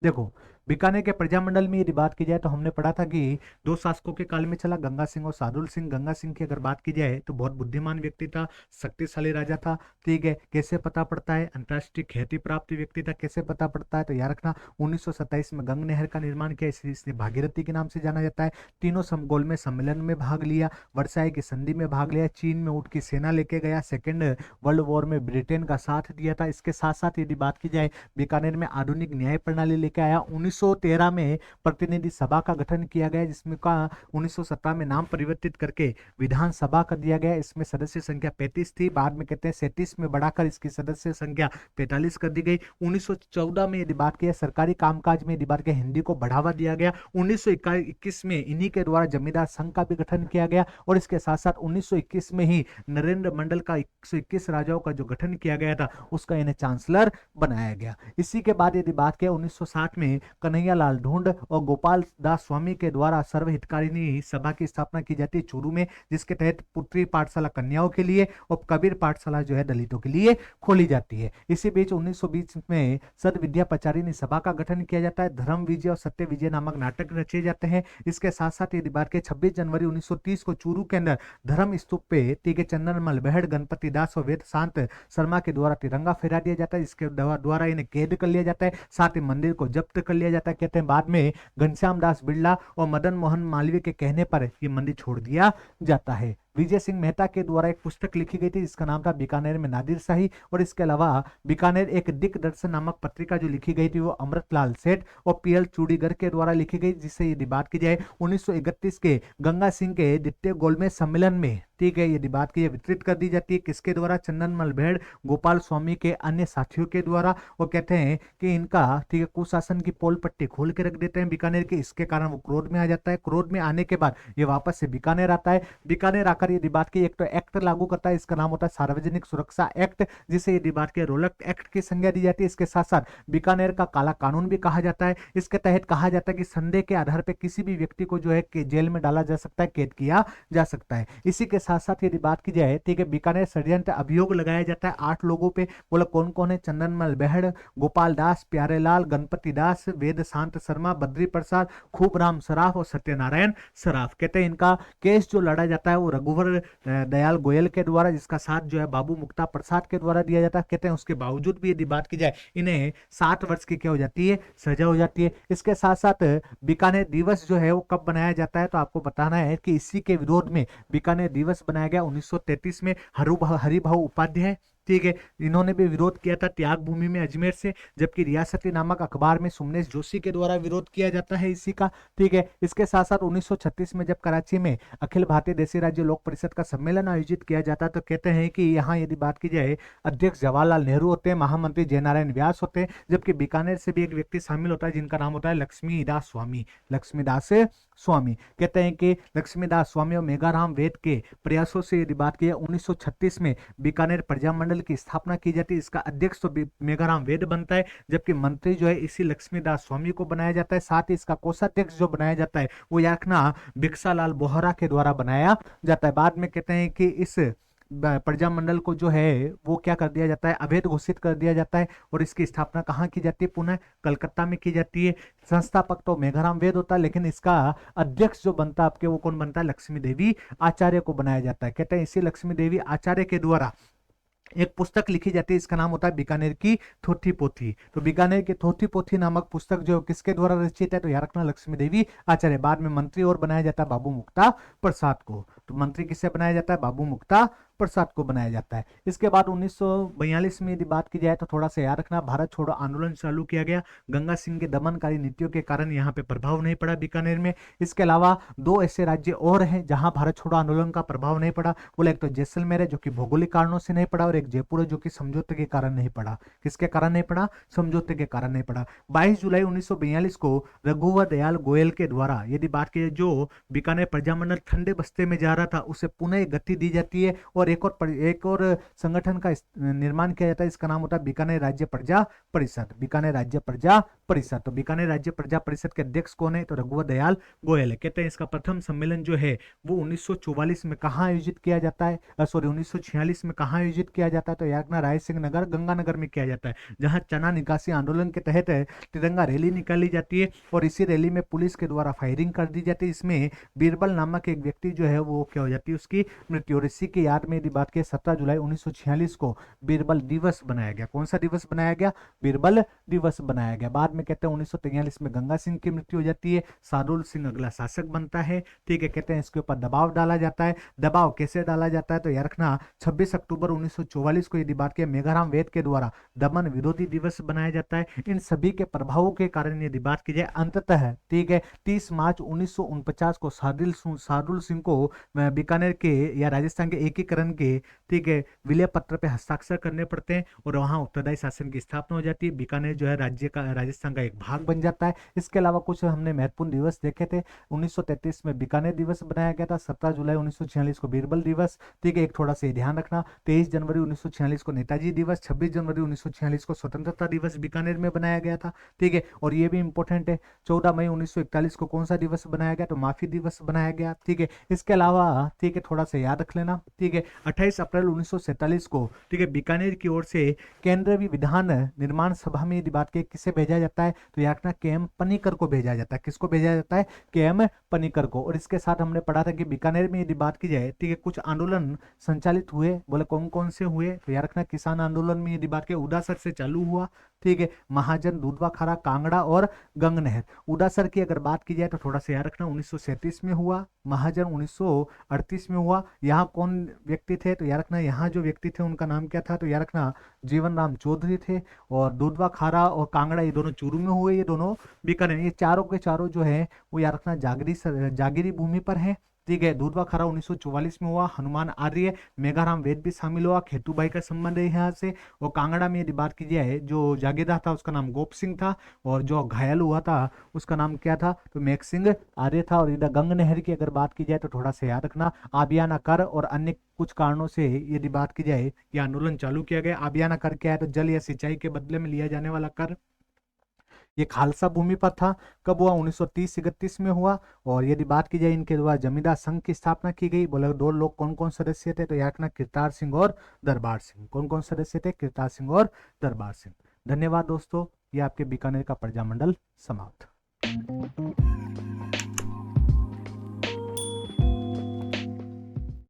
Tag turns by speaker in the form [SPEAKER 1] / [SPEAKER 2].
[SPEAKER 1] देखो, बीकानेर के प्रजामंडल में यदि बात की जाए तो हमने पढ़ा था कि दो शासकों के काल में चला, गंगा सिंह और सादुल सिंह। गंगा सिंह की अगर बात की जाए तो बहुत बुद्धिमान व्यक्ति था, शक्तिशाली राजा था। ठीक है, कैसे पता पड़ता है? अंतर्राष्ट्रीय ख्याति प्राप्त व्यक्ति था। कैसे पता पड़ता है? तो याद रखना, 1927 में गंग नहर का निर्माण किया, इसलिए इसे भागीरथी के नाम से जाना जाता है। तीनों गोलमेज सम्मेलन में भाग लिया, वर्साई की संधि में भाग लिया, चीन में ऊँट की सेना लेके गया, सेकेंड वर्ल्ड वॉर में ब्रिटेन का साथ दिया था। इसके साथ साथ यदि बात की जाए, बीकानेर में आधुनिक न्याय प्रणाली लेके आया। 1913 में प्रतिनिधि सभा का गठन किया गया, जिसमें का 1917 में नाम परिवर्तित करके विधानसभा कर दिया गया। इसमें सदस्य संख्या 35 थी, बाद में कहते हैं 37 में बढ़ाकर इसकी सदस्य संख्या 45 कर दी गई। 1914 में यदि बात की सरकारी कामकाज में यदि बात की हिंदी को बढ़ावा दिया गया। 1921 में इन्हीं के द्वारा जमींदार संघ का भी गठन किया गया, और इसके साथ साथ 1921 में ही नरेंद्र मंडल का 121 राजाओं का जो गठन किया गया था, उसका इन्हें चांसलर बनाया गया। इसी के बाद यदि बात करें 1960 में कन्हैया लाल ढूंढ और गोपाल दास स्वामी के द्वारा सर्वहितकारिणी सभा की स्थापना की जाती है चूरू में, जिसके तहत पुत्री पाठशाला कन्याओं के लिए और कबीर पाठशाला जो है दलितों के लिए खोली जाती है। इसी बीच 1920 में सद विद्या पचारिणी सभा का गठन किया जाता है। धर्म विजय और सत्य विजय नामक नाटक रचे जाते हैं। इसके साथ साथ यदि बात करें 26 जनवरी 1930 को चूरू के अंदर धर्म स्तूप पे टीके चंदनमल बहड़, गणपति दास और वेद शांत शर्मा के द्वारा तिरंगा फहरा दिया जाता है, इसके द्वारा इन्हें कैद कर लिया जाता है, साथ ही मंदिर को जब्त कर लिया जाता है। कहते हैं बाद में घनश्याम दास बिरला और मदन मोहन मालवीय के कहने पर यह मंदिर छोड़ दिया जाता है। विजय सिंह मेहता के द्वारा एक पुस्तक लिखी गई थी, जिसका नाम था बीकानेर में नादिर शाही, और इसके अलावा बीकानेर एक दिग्दर्शन नामक पत्रिका जो लिखी गई थी वो अमृतलाल सेठ और पीएल चूड़ीगर के द्वारा लिखी गई, जिससे यदि बात की जाए 1931 के गंगा सिंह के द्वितीय गोलमेज सम्मेलन में, ठीक है, यदि बात की वितरित कर दी जाती है। किसके द्वारा? चंदनमल भेड़, गोपाल स्वामी के अन्य साथियों के द्वारा। वो कहते हैं कि इनका, ठीक है, कुशासन की पोल पट्टी खोल के रख देते हैं बीकानेर के, इसके कारण वो क्रोध में आ जाता है। क्रोध में आने के बाद ये वापस से बीकानेर आता है। बीकानेर आकर यदि बात की एक तो एक्ट लागू करता है, इसका नाम होता है सार्वजनिक सुरक्षा एक्ट, जिसे यदि बात की रोलक एक्ट की संज्ञा दी जाती है। इसके साथ साथ बीकानेर का काला कानून भी कहा जाता है। इसके तहत कहा जाता है कि संदेह के आधार पर किसी भी व्यक्ति को जो है जेल में डाला जा सकता है, कैद किया जा सकता है। इसी के साथ साथ यदि बात की जाए, ठीक है, बीकानेर षड्यंत्र अभियोग लगाया जाता है 8 लोगों पे। बोला कौन कौन है? चंदनमल बहड़, गोपाल दास, प्यारेलाल, गणपति दास, वेद शांत शर्मा, बद्री प्रसाद, खूब राम सराफ और सत्यनारायण सराफ। कहते हैं इनका केस जो लड़ा जाता है वो रघुवर दयाल गोयल के द्वारा, जिसका साथ जो है बाबू मुक्ता प्रसाद के द्वारा दिया जाता है। कहते हैं उसके बावजूद भी यदि बात की जाए इन्हें 7 वर्ष की क्या हो जाती है? सजा हो जाती है। इसके साथ साथ बीकानेर दिवस जो है वो कब बनाया जाता है? तो आपको बताना है कि इसी के विरोध में बीकानेर दिवस बनाया गया 1933 में। हरिभाऊ उपाध्याय, ठीक है, इन्होंने भी विरोध किया था त्याग भूमि में अजमेर से, जबकि रियासती नामक अखबार में सुमनेश जोशी के द्वारा विरोध किया जाता है इसी का। ठीक है, इसके साथ साथ 1936 में जब कराची में अखिल भारतीय देशी राज्य लोक परिषद का सम्मेलन आयोजित किया जाता है, तो कहते हैं कि यहाँ यदि बात की जाए अध्यक्ष जवाहरलाल नेहरू होते हैं, महामंत्री जयनारायण व्यास होते हैं, जबकि बीकानेर से भी एक व्यक्ति शामिल होता है जिनका नाम होता है लक्ष्मीदास स्वामी। लक्ष्मीदास स्वामी, कहते हैं कि लक्ष्मीदास स्वामी और मेघाराम वेद के प्रयासों से यदि बात की 1936 में बीकानेर प्रजामंडल की स्थापना की जाती है। इसका अध्यक्ष तो मेघाराम वेद बनता है, जबकि मंत्री जो है इसी लक्ष्मीदास स्वामी को बनाया जाता है। साथ ही इसका कोषाध्यक्ष जो बनाया जाता है वो याकना भिक्षालाल बोहरा के द्वारा बनाया जाता है। बाद में कहते हैं कि इस प्रजामंडल को जो है वो क्या कर दिया जाता है? अवैध घोषित कर दिया जाता है, और इसकी स्थापना कहाँ की जाती है? पुनः कलकत्ता में की जाती है। संस्थापक तो मेघाराम वेद होता है, लेकिन इसका अध्यक्ष जो बनता है आपके, वो कौन बनता है? लक्ष्मी देवी आचार्य को बनाया जाता है। कहते हैं इसी लक्ष्मी देवी आचार्य के द्वारा एक पुस्तक लिखी जाती है, इसका नाम होता है बीकानेर की थोथी पोथी। तो बीकानेर की थोथी पोथी नामक पुस्तक जो किसके द्वारा रचित है? तो याद रखना लक्ष्मी देवी आचार्य। बाद में मंत्री और बनाया जाता है बाबू मुक्ता प्रसाद को। तो मंत्री किससे बनाया जाता है? बाबू मुक्ता प्रसाद को बनाया जाता है। इसके बाद 1942 में यदि बात की जाए तो थोड़ा सा याद रखना, भारत छोड़ो आंदोलन चालू किया गया। गंगा सिंह के दमनकारी नीतियों के कारण यहाँ पे प्रभाव नहीं पड़ा बीकानेर में। इसके अलावा 2 ऐसे राज्य और हैं जहां भारत छोड़ो आंदोलन का प्रभाव नहीं पड़ा। बोले एक तो जैसलमेर है जो कि भौगोलिक कारणों से नहीं पड़ा, और एक जयपुर है जो कि समझौते के कारण नहीं पड़ा। किसके कारण नहीं पड़ा? समझौते के कारण नहीं पड़ा। 22 जुलाई 1942 को रघुवर दयाल गोयल के द्वारा यदि बात की जो बीकानेर प्रजामंडल ठंडे बस्ते में जा रहा था उसे पुनः गति दी जाती है और एक और संगठन का निर्माण किया जाता है। इसका नाम होता है बीकानेर राज्य प्रजा परिषद। बीकानेर राज्य प्रजा परिषद। तो बीकानेर राज्य प्रजा परिषद के अध्यक्ष कौन है? तो रघुवर दयाल गोयल है। कहते हैं इसका प्रथम सम्मेलन जो है वो 1944 में कहाँ आयोजित किया जाता है? 1946 में कहाँ आयोजित किया जाता है? तो यातना राय सिंह नगर गंगानगर में किया जाता है, जहां चना निकासी आंदोलन के तहत तिरंगा रैली निकाली जाती है और इसी रैली में पुलिस के द्वारा फायरिंग कर दी जाती है। इसमें बीरबल नामक एक व्यक्ति जो है वो क्या हो जाती है, उसकी मृत्यु। और इसी की याद में यदि बात की 17 जुलाई 1946 को बीरबल दिवस बनाया गया। कौन सा दिवस बनाया गया? बीरबल दिवस बनाया गया। बाद में कहते हैं 1943 में गंगा सिंह की मृत्यु हो जाती है, शार्दुल सिंह अगला शासक बनता है। ठीक है, कहते हैं इसके ऊपर दबाव डाला जाता है। दबाव कैसे डाला जाता है? तो याद रखना 26 अक्टूबर 1944 को यदि बात की मेघाराम वेद के द्वारा दमन विरोधी दिवस बनाया जाता है। इन सभी के प्रभावों के कारण यदि बात की जाए अंततः, ठीक है, 30 मार्च 1949 को शार्दुल सिंह को बीकानेर के या राजस्थान के एकीकरण के, ठीक है, विलय पत्र पे हस्ताक्षर करने पड़ते हैं और वहां उत्तरदायी शासन की स्थापना हो जाती है। बीकानेर जो है राजस्थान का एक भाग बन जाता है। इसके अलावा कुछ हमने महत्वपूर्ण दिवस देखे थे। 1933 में बीकानेर दिवस बनाया गया था, 17 जुलाई 1946 को बीरबल दिवस। ठीक है, एक थोड़ा सा ध्यान रखना, 23 जनवरी 1946 को नेताजी दिवस, 26 जनवरी 1946 को स्वतंत्रता दिवस बीकानेर में बनाया गया था। ठीक है, और ये भी इंपॉर्टेंट है, 14 मई 1941 को कौन सा दिवस बनाया गया? तो माफी दिवस बनाया गया। ठीक है, इसके अलावा, ठीक है, थोड़ा सा याद रख लेना। ठीक है, 28 अप्रैल 1947 को, ठीक है, बीकानेर की ओर से केंद्रीय विधान निर्माण सभा में यदि बात की किसे भेजा जाता है? तो याद रखना के एम पनिकर को भेजा जाता है। किसको भेजा जाता है? के एम पनिकर को। और इसके साथ हमने पढ़ा था कि बीकानेर में यदि बात की जाए, ठीक है, कुछ आंदोलन संचालित हुए। बोले कौन कौन से हुए? तो याद रखना किसान आंदोलन में यदि बात की उदासर से चालू हुआ, ठीक है, महाजन, दूधवा खारा, कांगड़ा और गंगनहर। उदासर की अगर बात की जाए तो थोड़ा सा याद रखना 1937 में हुआ, महाजन 1938 में हुआ। यहाँ कौन व्यक्ति थे? तो याद रखना यहाँ जो व्यक्ति थे उनका नाम क्या था? तो याद रखना जीवन राम चौधरी थे। और दूधवा खारा और कांगड़ा ये दोनों चूरू में हुए, ये दोनों बीकानेर। ये चारों के चारों जो है वो याद रखना जागीरी भूमि पर है। ठीक है, दूधवा खारा 1944 में हुआ, हनुमान आर्य, मेघाराम वेद भी शामिल हुआ, खेतूबाई का संबंध है यहाँ से। और कांगड़ा में यदि बात की जाए जो जागीरदार था उसका नाम गोप सिंह था और जो घायल हुआ था उसका नाम क्या था? तो मेघ सिंह आर्य था। और इधर गंग नहर की अगर बात की जाए तो थोड़ा सा याद रखना आबियाना कर और अन्य कुछ कारणों से यदि बात की जाए ये आंदोलन चालू किया गया। आबियाना कर क्या है? तो जल या सिंचाई के बदले में लिया जाने वाला कर। ये खालसा भूमि पर था। कब हुआ? 1930-31 में हुआ। और यदि बात की जाए इनके द्वारा जमींदार संघ की स्थापना की गई। बोले दो लोग कौन कौन सदस्य थे? तो याद रखना किरतार सिंह और दरबार सिंह। कौन कौन सदस्य थे? किरतार सिंह और दरबार सिंह। धन्यवाद दोस्तों, ये आपके बीकानेर का प्रजामंडल समाप्त।